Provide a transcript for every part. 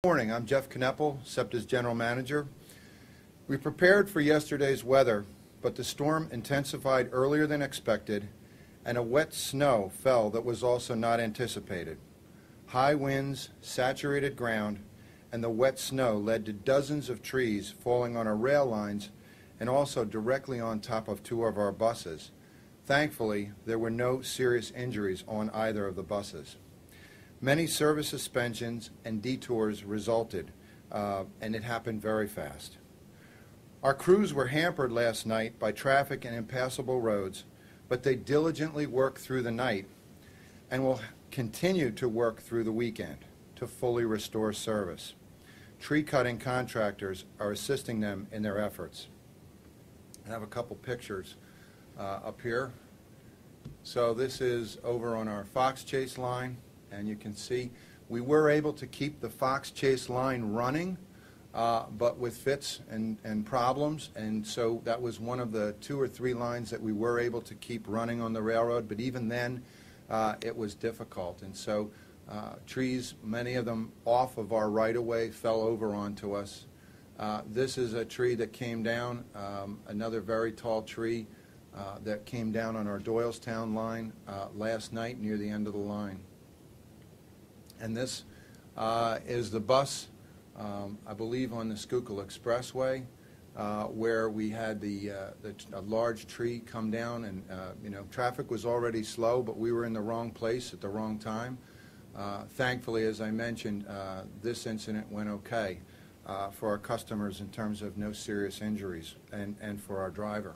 Good morning. I'm Jeff Kneppel, SEPTA's General Manager. We prepared for yesterday's weather, but the storm intensified earlier than expected, and a wet snow fell that was also not anticipated. High winds, saturated ground, and the wet snow led to dozens of trees falling on our rail lines and also directly on top of two of our buses. Thankfully, there were no serious injuries on either of the buses. Many service suspensions and detours resulted, and it happened very fast. Our crews were hampered last night by traffic and impassable roads, but they diligently worked through the night and will continue to work through the weekend to fully restore service. Tree cutting contractors are assisting them in their efforts. I have a couple pictures up here. So this is over on our Fox Chase line. And you can see we were able to keep the Fox Chase line running, but with fits and problems. And so that was one of the 2 or 3 lines that we were able to keep running on the railroad. But even then, it was difficult. And so trees, many of them off of our right-of-way, fell over onto us. This is a tree that came down, another very tall tree that came down on our Doylestown line last night near the end of the line. And this is the bus, I believe, on the Schuylkill Expressway, where we had a large tree come down, and traffic was already slow, but we were in the wrong place at the wrong time. Thankfully, as I mentioned, this incident went okay for our customers in terms of no serious injuries, and for our driver.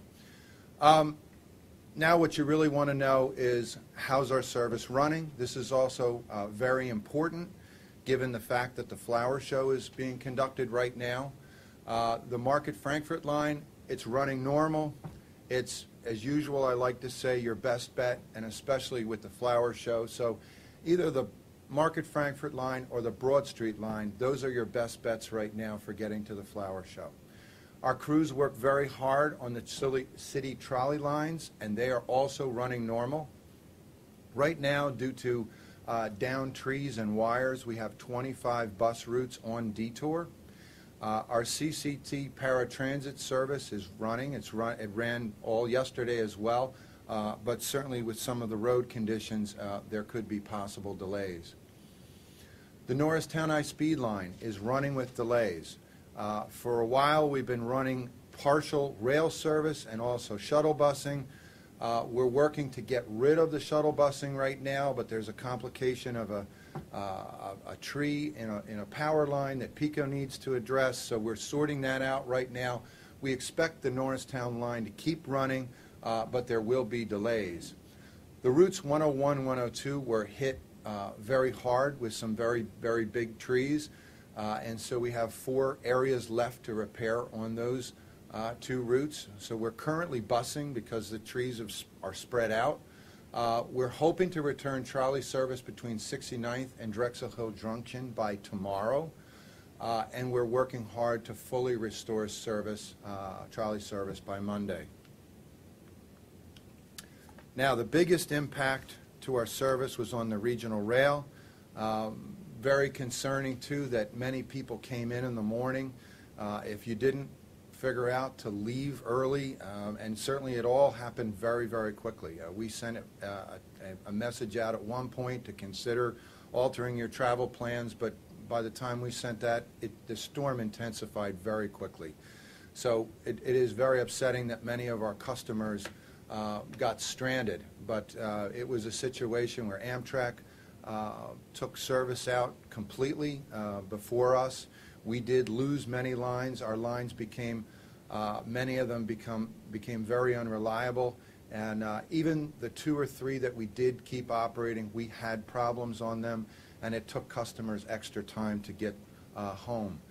Now what you really want to know is, how's our service running? This is also very important given the fact that the flower show is being conducted right now. The Market Frankfurt line, it's running normal. It's, as usual, I like to say, your best bet, and especially with the flower show. So either the Market Frankfurt line or the Broad Street line, those are your best bets right now for getting to the flower show. Our crews work very hard on the city trolley lines, and they are also running normal. Right now, due to downed trees and wires, we have 25 bus routes on detour. Our CCT paratransit service is running. It ran all yesterday as well, but certainly with some of the road conditions, there could be possible delays. The Norristown High-Speed line is running with delays. For a while, we've been running partial rail service and also shuttle busing. We're working to get rid of the shuttle busing right now, but there's a complication of a tree in a power line that PICO needs to address, so we're sorting that out right now. We expect the Norristown line to keep running, but there will be delays. The routes 101, 102 were hit very hard with some very, very big trees. And so we have 4 areas left to repair on those 2 routes. So we're currently busing because the trees are spread out. We're hoping to return trolley service between 69th and Drexel Hill Junction by tomorrow. And we're working hard to fully restore service, trolley service, by Monday. Now, the biggest impact to our service was on the regional rail. Very concerning, too, that many people came in the morning. If you didn't figure out to leave early, and certainly it all happened very, very quickly. We sent a message out at one point to consider altering your travel plans, but by the time we sent that, the storm intensified very quickly. So it is very upsetting that many of our customers got stranded, but it was a situation where Amtrak took service out completely before us. We did lose many lines. Our lines became, many of them became very unreliable, and even the 2 or 3 that we did keep operating, we had problems on them, and it took customers extra time to get home.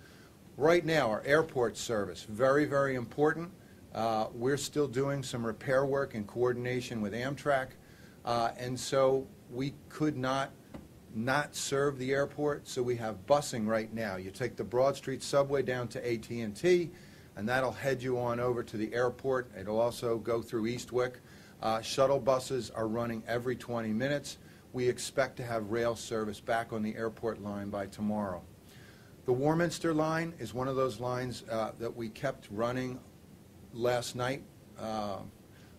Right now, our airport service, very, very important. We're still doing some repair work in coordination with Amtrak, and so we could not serve the airport, so we have busing right now. You take the Broad Street subway down to AT&T, and that'll head you on over to the airport. It'll also go through Eastwick. Shuttle buses are running every 20 minutes. We expect to have rail service back on the airport line by tomorrow. The Warminster line is one of those lines that we kept running last night,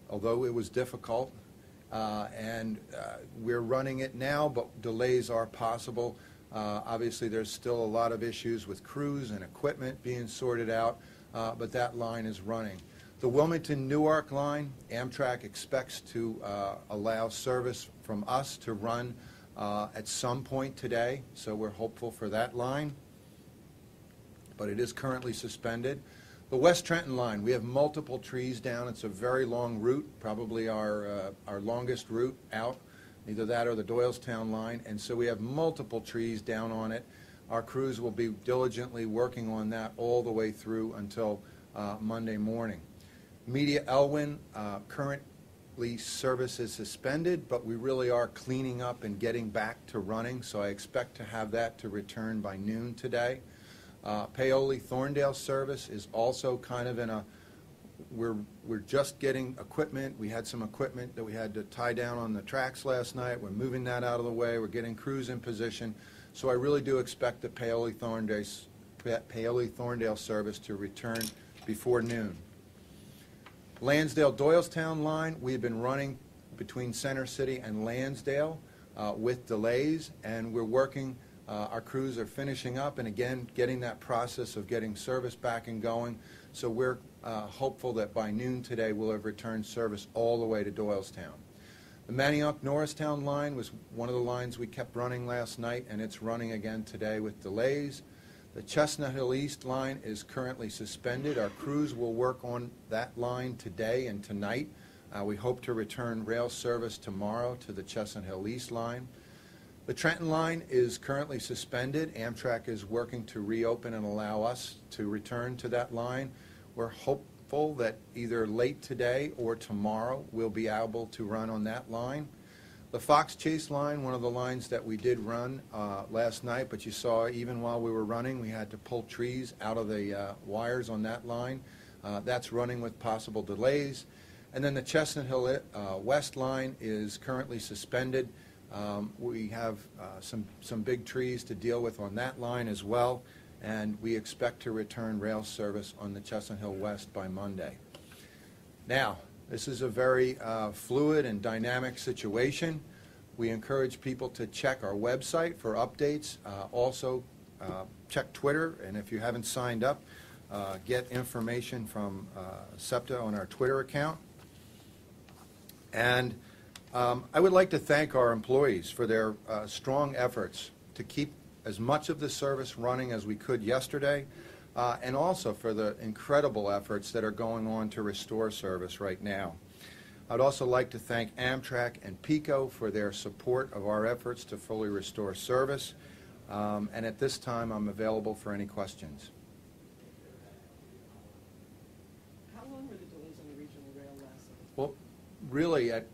although it was difficult. We're running it now, but delays are possible. Obviously, there's still a lot of issues with crews and equipment being sorted out, but that line is running. The Wilmington-Newark line, Amtrak expects to allow service from us to run at some point today, so we're hopeful for that line, but it is currently suspended. The West Trenton line, we have multiple trees down. It's a very long route, probably our longest route out, either that or the Doylestown line, and so we have multiple trees down on it. Our crews will be diligently working on that all the way through until Monday morning. Media Elwyn, currently service is suspended, but we really are cleaning up and getting back to running, so I expect to have that to return by noon today. Paoli-Thorndale service is also kind of in a, we're just getting equipment. We had some equipment that we had to tie down on the tracks last night. We're moving that out of the way. We're getting crews in position. So I really do expect the Paoli-Thorndale service to return before noon. Lansdale-Doylestown line, we've been running between Center City and Lansdale with delays, and we're working. Our crews are finishing up and again getting that process of getting service back and going. So we're hopeful that by noon today we'll have returned service all the way to Doylestown. The Manioc-Norristown line was one of the lines we kept running last night, and it's running again today with delays. The Chestnut Hill East line is currently suspended. Our crews will work on that line today and tonight. We hope to return rail service tomorrow to the Chestnut Hill East line. The Trenton line is currently suspended. Amtrak is working to reopen and allow us to return to that line. We're hopeful that either late today or tomorrow we'll be able to run on that line. The Fox Chase line, one of the lines that we did run last night, but you saw even while we were running we had to pull trees out of the wires on that line. That's running with possible delays. And then the Chestnut Hill West line is currently suspended. We have some big trees to deal with on that line as well, and we expect to return rail service on the Chestnut Hill West by Monday. Now, this is a very fluid and dynamic situation. We encourage people to check our website for updates. Also, check Twitter, and if you haven't signed up, get information from SEPTA on our Twitter account. And I would like to thank our employees for their strong efforts to keep as much of the service running as we could yesterday, and also for the incredible efforts that are going on to restore service right now. I'd also like to thank Amtrak and PECO for their support of our efforts to fully restore service. And at this time, I'm available for any questions. How long were the delays on the regional rail last night? Well, really, at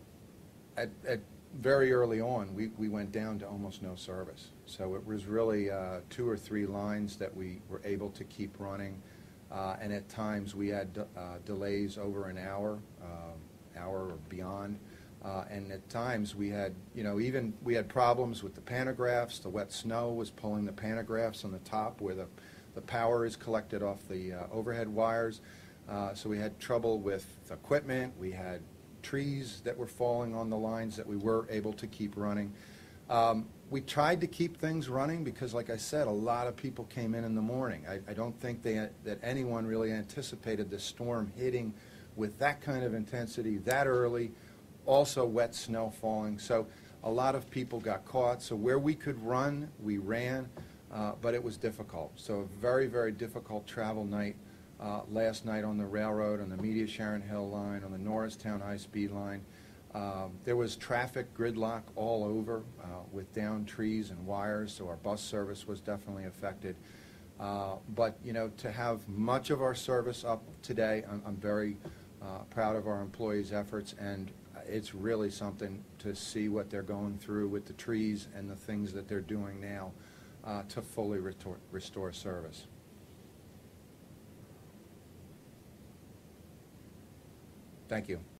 very early on, we went down to almost no service. So it was really 2 or 3 lines that we were able to keep running, and at times we had delays over an hour or beyond, and at times we had, we had problems with the pantographs. The wet snow was pulling the pantographs on the top where the power is collected off the overhead wires. So we had trouble with equipment. We had trees that were falling on the lines that we were able to keep running. We tried to keep things running because, like I said, a lot of people came in the morning. I don't think that anyone really anticipated the storm hitting with that kind of intensity that early, also wet snow falling. So a lot of people got caught. So where we could run, we ran, but it was difficult. So a very, very difficult travel night last night on the railroad, on the Media Sharon Hill line, on the Norristown high-speed line. There was traffic gridlock all over with downed trees and wires, so our bus service was definitely affected. But, to have much of our service up today, I'm very proud of our employees' efforts, and it's really something to see what they're going through with the trees and the things that they're doing now to fully restore service. Thank you.